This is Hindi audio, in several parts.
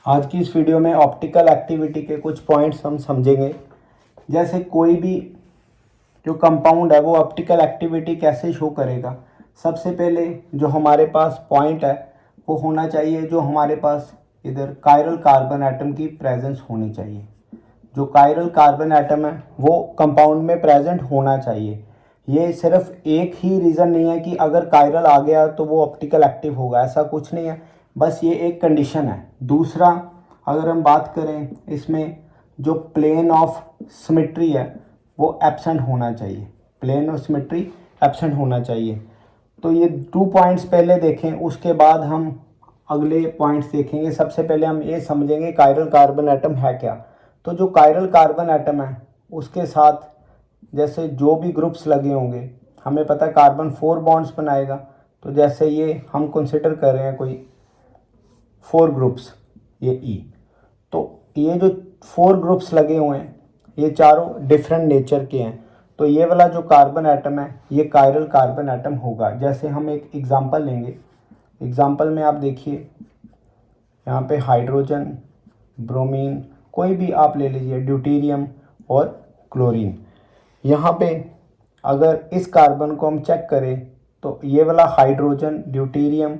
आज की इस वीडियो में ऑप्टिकल एक्टिविटी के कुछ पॉइंट्स हम समझेंगे। जैसे कोई भी जो कंपाउंड है वो ऑप्टिकल एक्टिविटी कैसे शो करेगा। सबसे पहले जो हमारे पास पॉइंट है वो होना चाहिए, जो हमारे पास इधर कायरल कार्बन एटम की प्रेजेंस होनी चाहिए। जो कायरल कार्बन एटम है वो कंपाउंड में प्रेजेंट होना चाहिए। ये सिर्फ एक ही रीज़न नहीं है कि अगर कायरल आ गया तो वो ऑप्टिकल एक्टिव होगा, ऐसा कुछ नहीं है, बस ये एक कंडीशन है। दूसरा, अगर हम बात करें इसमें जो प्लेन ऑफ सिमेट्री है वो एब्सेंट होना चाहिए, प्लेन ऑफ सिमेट्री एब्सेंट होना चाहिए। तो ये 2 पॉइंट्स पहले देखें, उसके बाद हम अगले पॉइंट्स देखेंगे। सबसे पहले हम ये समझेंगे कायरल कार्बन एटम है क्या। तो जो कायरल कार्बन एटम है उसके साथ जैसे जो भी ग्रुप्स लगे होंगे, हमें पता है कार्बन 4 बॉन्ड्स बनाएगा। तो जैसे ये हम कंसिडर कर रहे हैं कोई 4 ग्रुप्स, ये ई, तो ये जो 4 ग्रुप्स लगे हुए हैं ये चारों डिफरेंट नेचर के हैं। तो ये वाला जो कार्बन एटम है ये कायरल कार्बन एटम होगा। जैसे हम एक एग्जांपल लेंगे, एग्जांपल में आप देखिए यहाँ पे हाइड्रोजन, ब्रोमीन, कोई भी आप ले लीजिए, ड्यूटेरियम और क्लोरीन। यहाँ पे अगर इस कार्बन को हम चेक करें तो ये वाला हाइड्रोजन, ड्यूटेरियम,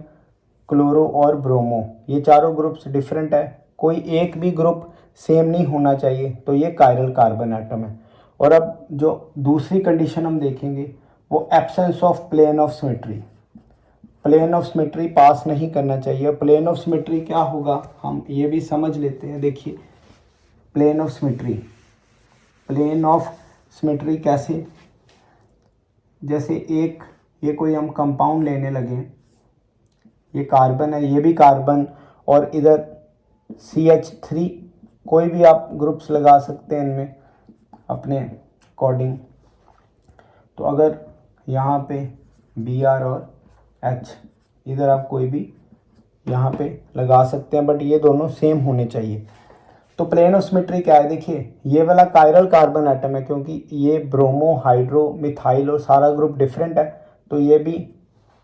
क्लोरो और ब्रोमो, ये चारों ग्रुप्स डिफरेंट है, कोई एक भी ग्रुप सेम नहीं होना चाहिए। तो ये कायरल कार्बन एटम है। और अब जो दूसरी कंडीशन हम देखेंगे वो absence of plane of symmetry. Plane of symmetry pass नहीं करना चाहिए। प्लेन ऑफ सिमेट्री क्या होगा हम ये भी समझ लेते हैं। देखिए plane of symmetry, plane of symmetry कैसे, जैसे एक ये कोई हम कंपाउंड लेने लगे, ये कार्बन है, ये भी कार्बन, और इधर CH3, कोई भी आप ग्रुप्स लगा सकते हैं इनमें अपने अकॉर्डिंग। तो अगर यहाँ पे Br और H, इधर आप कोई भी यहाँ पे लगा सकते हैं, बट ये दोनों सेम होने चाहिए। तो प्लेन ऑफ सिमेट्री क्या है, देखिए ये वाला कायरल कार्बन एटम है, क्योंकि ये ब्रोमो, हाइड्रो, मिथाइल और सारा ग्रुप डिफरेंट है, तो ये भी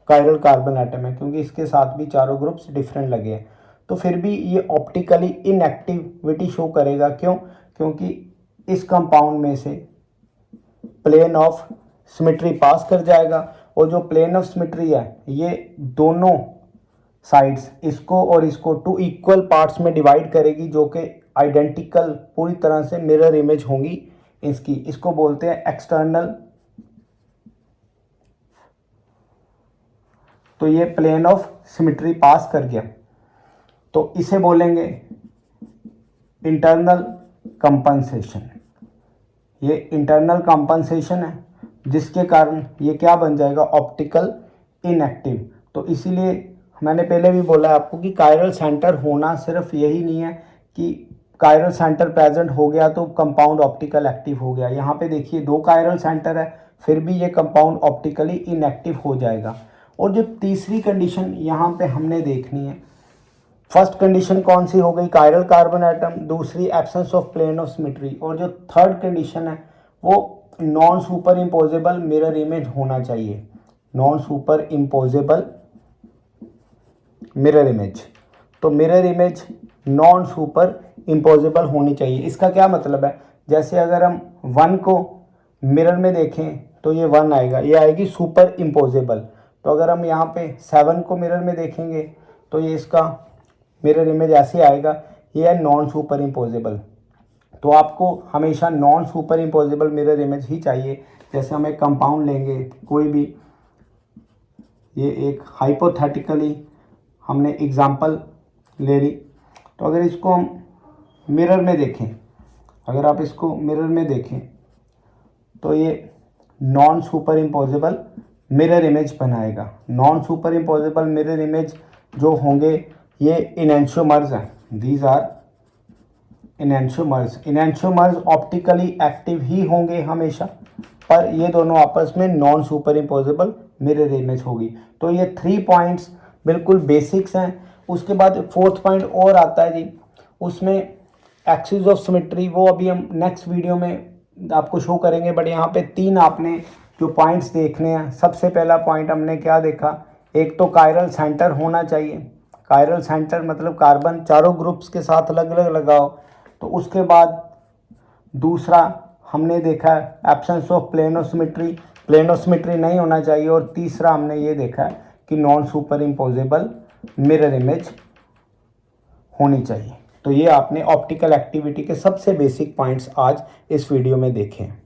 कायरल कार्बन एटम है, क्योंकि इसके साथ भी चारों ग्रुप्स डिफरेंट लगे हैं। तो फिर भी ये ऑप्टिकली इनएक्टिविटी शो करेगा। क्यों? क्योंकि इस कंपाउंड में से प्लेन ऑफ सिमेट्री पास कर जाएगा, और जो प्लेन ऑफ सिमेट्री है ये दोनों साइड्स, इसको और इसको 2 इक्वल पार्ट्स में डिवाइड करेगी, जो कि आइडेंटिकल पूरी तरह से मिरर इमेज होंगी इसकी। इसको बोलते हैं एक्सटर्नल। तो ये प्लेन ऑफ सिमेट्री पास कर गया, तो इसे बोलेंगे इंटरनल कंपनसेशन। ये इंटरनल कंपनसेशन है, जिसके कारण ये क्या बन जाएगा, ऑप्टिकल इनएक्टिव। तो इसीलिए मैंने पहले भी बोला है आपको कि कायरल सेंटर होना सिर्फ यही नहीं है कि कायरल सेंटर प्रेजेंट हो गया तो कंपाउंड ऑप्टिकल एक्टिव हो गया। यहाँ पे देखिए 2 कायरल सेंटर है, फिर भी ये कंपाउंड ऑप्टिकली इनएक्टिव हो जाएगा। और जो तीसरी कंडीशन यहाँ पे हमने देखनी है, फर्स्ट कंडीशन कौन सी हो गई, कायरल कार्बन एटम, दूसरी absence of plane of symmetry, और जो थर्ड कंडीशन है वो non superimposable mirror image होना चाहिए। Non superimposable mirror image, तो mirror image non superimposable होनी चाहिए। इसका क्या मतलब है, जैसे अगर हम 1 को मिरर में देखें तो ये 1 आएगा, ये आएगी सुपर इम्पोजेबल। तो अगर हम यहाँ पे 7 को मिरर में देखेंगे तो ये इसका मिरर इमेज ऐसे आएगा, ये है नॉन सुपर इम्पोजेबल। तो आपको हमेशा non superimposable mirror image ही चाहिए। जैसे हम एक कंपाउंड लेंगे कोई भी, ये एक हाइपोथेटिकली हमने एग्जांपल ले ली, तो अगर इसको हम मिरर में देखें, अगर आप इसको मिरर में देखें तो ये non superimposable mirror image बनाएगा। Non superimposable mirror image जो होंगे ये इनैंशियोमर्स हैं, these are enantiomers. Enantiomers optically active ही होंगे हमेशा, पर ये दोनों आपस में non superimposable mirror image होगी। तो ये 3 पॉइंट्स बिल्कुल बेसिक्स हैं। उसके बाद 4th पॉइंट और आता है जी, उसमें एक्सिस ऑफ सिमेट्री, वो अभी हम नेक्स्ट वीडियो में आपको शो करेंगे। बट यहाँ पे 3 आपने जो पॉइंट्स देखने हैं। सबसे पहला पॉइंट हमने क्या देखा, एक तो कायरल सेंटर होना चाहिए, कायरल सेंटर मतलब कार्बन चारों ग्रुप्स के साथ अलग अलग लगाओ। तो उसके बाद दूसरा हमने देखा है एब्सेंस ऑफ प्लेनोसिमेट्री, प्लेनोसिमेट्री नहीं होना चाहिए। और तीसरा हमने ये देखा है कि non superimposable mirror image होनी चाहिए। तो ये आपने ऑप्टिकल एक्टिविटी के सबसे बेसिक पॉइंट्स आज इस वीडियो में देखे हैं।